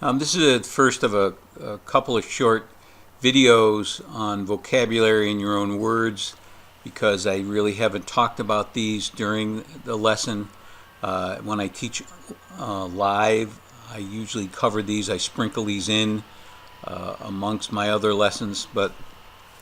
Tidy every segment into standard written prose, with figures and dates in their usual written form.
This is the first of a couple of short videos on vocabulary in your own words because I really haven't talked about these during the lesson. When I teach live, I usually cover these. I sprinkle these in amongst my other lessons. But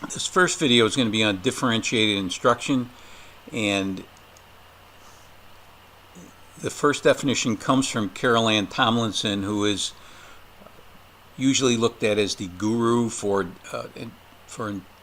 this first video is going to be on differentiated instruction, and the first definition comes from Carol Ann Tomlinson, who is usually looked at as the guru for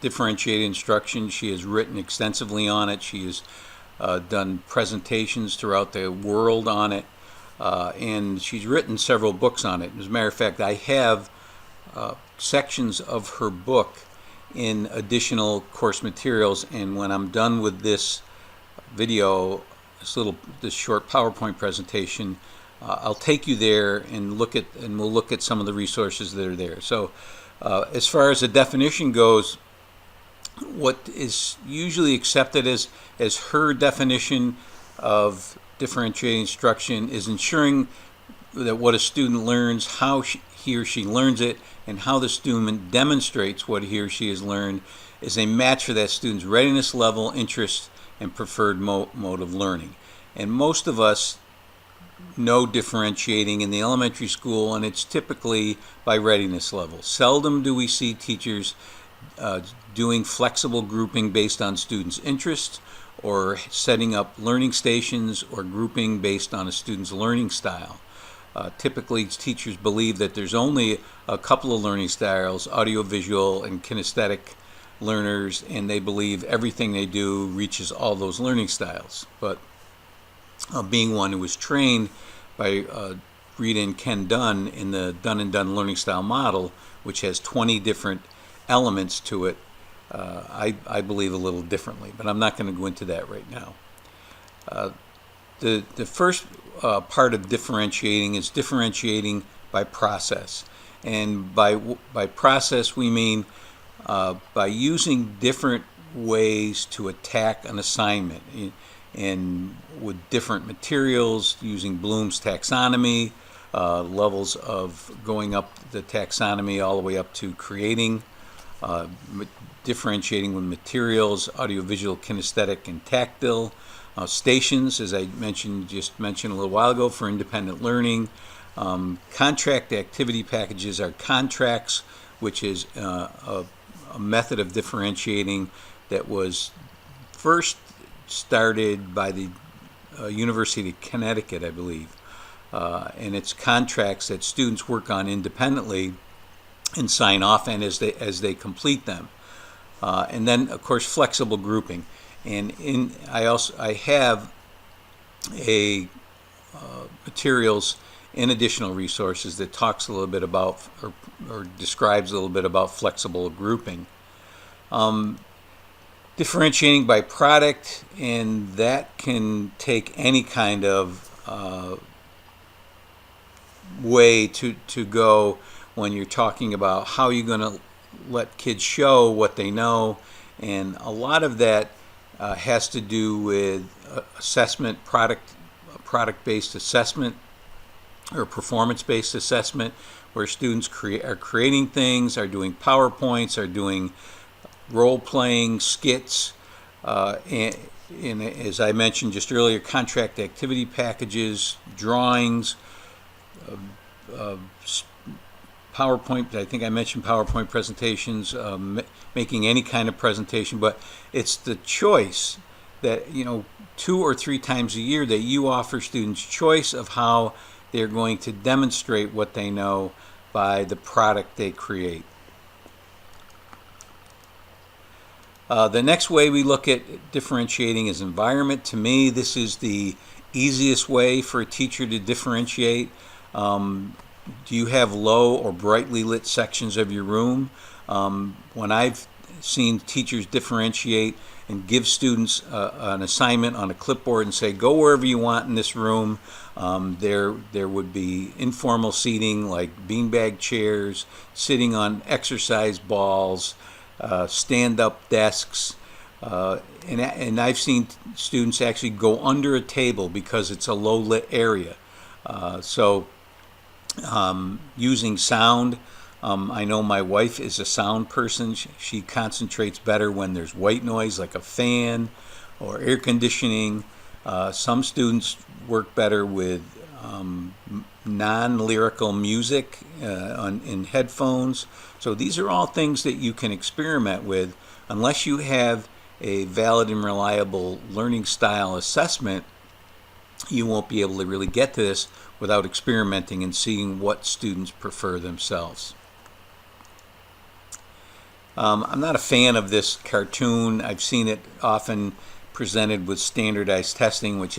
differentiated instruction. She has written extensively on it. She has done presentations throughout the world on it, and she's written several books on it. As a matter of fact, I have sections of her book in additional course materials, and when I'm done with this video, this short PowerPoint presentation, I'll take you there and we'll look at some of the resources that are there. So as far as the definition goes, what is usually accepted as her definition of differentiated instruction is ensuring that what a student learns, how he or she learns it, and how the student demonstrates what he or she has learned is a match for that student's readiness level, interest, and preferred mode of learning. And most of us know differentiating in the elementary school, and it's typically by readiness level. Seldom do we see teachers doing flexible grouping based on students' interests, or setting up learning stations, or grouping based on a student's learning style. Typically, teachers believe that there's only a couple of learning styles, audiovisual and kinesthetic learners, and they believe everything they do reaches all those learning styles. But being one who was trained by Rita and Ken Dunn in the Dunn and Dunn Learning Style Model, which has 20 different elements to it, I believe a little differently, but I'm not going to go into that right now. The first part of differentiating is differentiating by process. And by process, we mean by using different ways to attack an assignment, and with different materials, using Bloom's taxonomy, levels of going up the taxonomy all the way up to creating, differentiating with materials, audiovisual, kinesthetic, and tactile. Stations, as I just mentioned a little while ago, for independent learning. Contract activity packages are contracts, which is a method of differentiating that was first started by the University of Connecticut, I believe. And it's contracts that students work on independently and sign off on as they complete them. And then, of course, flexible grouping. And I have materials and additional resources that talks a little bit about or describes a little bit about flexible grouping. Differentiating by product, and that can take any kind of way to go when you're talking about how you're going to let kids show what they know. And a lot of that has to do with assessment, product-based assessment, or performance-based assessment, where students are creating things, are doing PowerPoints, are doing role-playing skits, and as I mentioned just earlier, contract activity packages, drawings, PowerPoint. I think I mentioned PowerPoint presentations, making any kind of presentation, but it's the choice that, 2 or 3 times a year that you offer students choice of how they're going to demonstrate what they know by the product they create. The next way we look at differentiating is environment. To me, this is the easiest way for a teacher to differentiate. Do you have low or brightly lit sections of your room? When I've seen teachers differentiate and give students an assignment on a clipboard and say, go wherever you want in this room, there would be informal seating like beanbag chairs, sitting on exercise balls, stand-up desks, and I've seen students actually go under a table because it's a low-lit area. So Using sound. I know my wife is a sound person. She concentrates better when there's white noise, like a fan or air conditioning. Some students work better with non-lyrical music in headphones. So these are all things that you can experiment with. Unless you have a valid and reliable learning style assessment, you won't be able to really get to this without experimenting and seeing what students prefer themselves. I'm not a fan of this cartoon. I've seen it often presented with standardized testing, which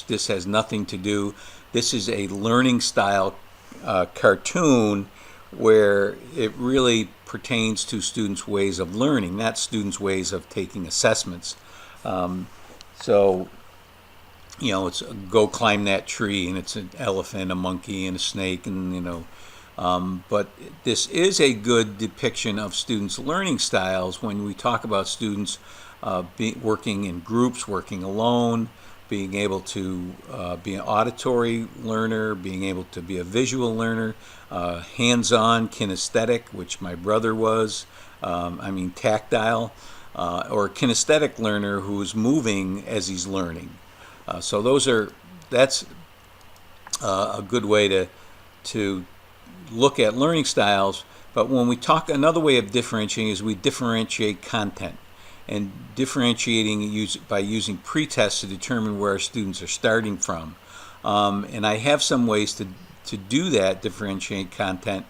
this has nothing to do. This is a learning style cartoon where it really pertains to students' ways of learning, not students' ways of taking assessments. So, it's go climb that tree, and it's an elephant, a monkey, and a snake, and but this is a good depiction of students' learning styles when we talk about students working in groups, working alone, being able to be an auditory learner, being able to be a visual learner, hands-on, kinesthetic, which my brother was, tactile, or a kinesthetic learner who's moving as he's learning. So that's a good way to look at learning styles. But when we talk, another way of differentiating is we differentiate content, and differentiating by using pretests to determine where our students are starting from. And I have some ways to do that, differentiate content.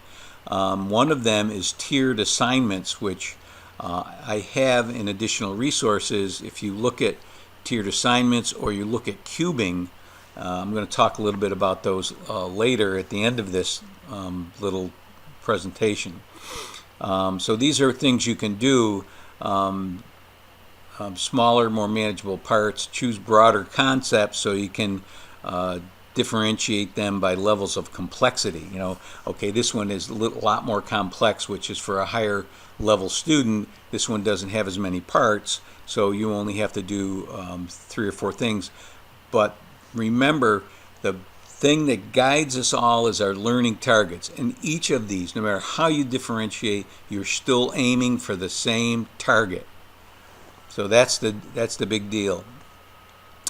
One of them is tiered assignments, which I have in additional resources. If you look at tiered assignments or you look at cubing, I'm going to talk a little bit about those later at the end of this little presentation. So these are things you can do. Smaller, more manageable parts, choose broader concepts so you can differentiate them by levels of complexity. Okay, this one is a lot more complex, which is for a higher level student. This one doesn't have as many parts, so you only have to do 3 or 4 things. But remember, the thing that guides us all is our learning targets. And each of these, no matter how you differentiate, you're still aiming for the same target. So that's the big deal.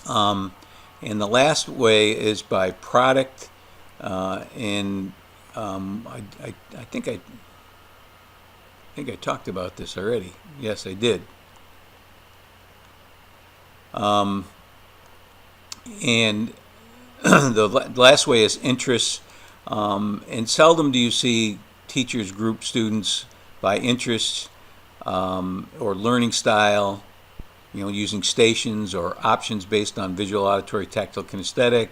And the last way is by product. I think I talked about this already. Yes, I did. And the last way is interests. And seldom do you see teachers group students by interests or learning style, using stations or options based on visual, auditory, tactile, kinesthetic,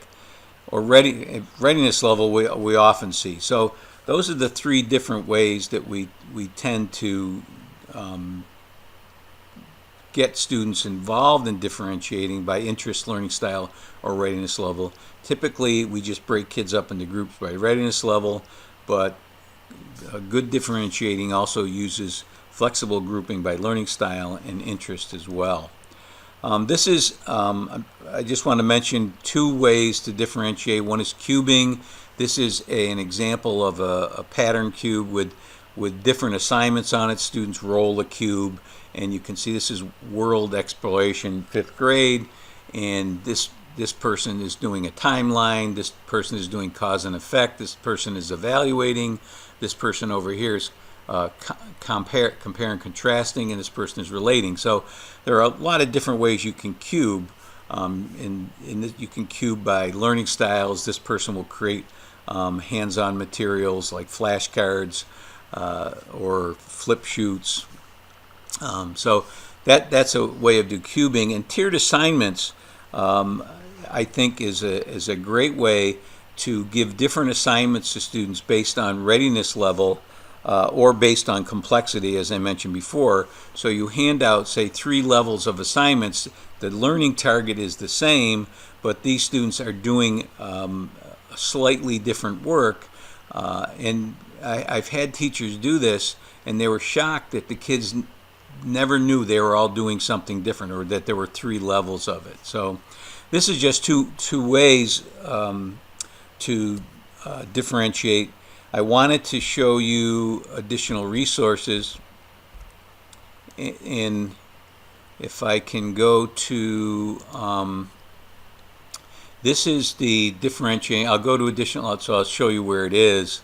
or readiness level we often see. So those are the 3 different ways that we tend to get students involved in differentiating by interest, learning style, or readiness level. Typically, we just break kids up into groups by readiness level, but a good differentiating also uses flexible grouping by learning style and interest as well. I just want to mention 2 ways to differentiate. One is cubing. This is an example of a pattern cube with different assignments on it. Students roll a cube, and you can see this is world exploration, 5th grade, and this person is doing a timeline, this person is doing cause and effect, this person is evaluating, this person over here is compare and contrasting, and this person is relating. So there are a lot of different ways you can cube. You can cube by learning styles. This person will create hands-on materials like flashcards or flip shoots. So that's a way of doing cubing. And tiered assignments, I think, is a great way to give different assignments to students based on readiness level or based on complexity, as I mentioned before. So you hand out, say, 3 levels of assignments. The learning target is the same, but these students are doing slightly different work. And I've had teachers do this, and they were shocked that the kids never knew they were all doing something different, or that there were 3 levels of it. So this is just two ways to differentiate. I wanted to show you additional resources, and if I can go to this is the differentiating. I'll go to additional, so I'll show you where it is.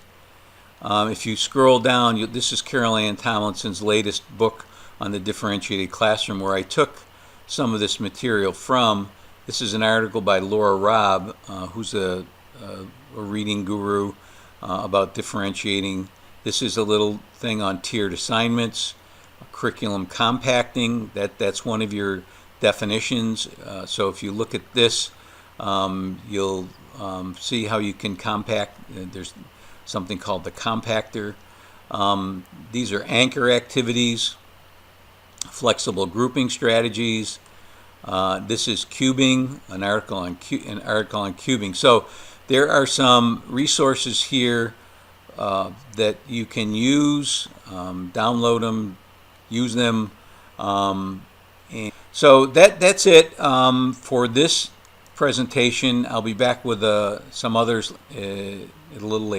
If you scroll down, this is Carol Ann Tomlinson's latest book on the differentiated classroom, where I took some of this material from. This is an article by Laura Robb, who's a reading guru about differentiating. This is a little thing on tiered assignments, curriculum compacting. That's one of your definitions. So if you look at this, you'll see how you can compact. There's something called the compactor. These are anchor activities, flexible grouping strategies. This is cubing, an article on cubing. So there are some resources here that you can use, download them, use them. And so that's it for this presentation. I'll be back with some others a little later.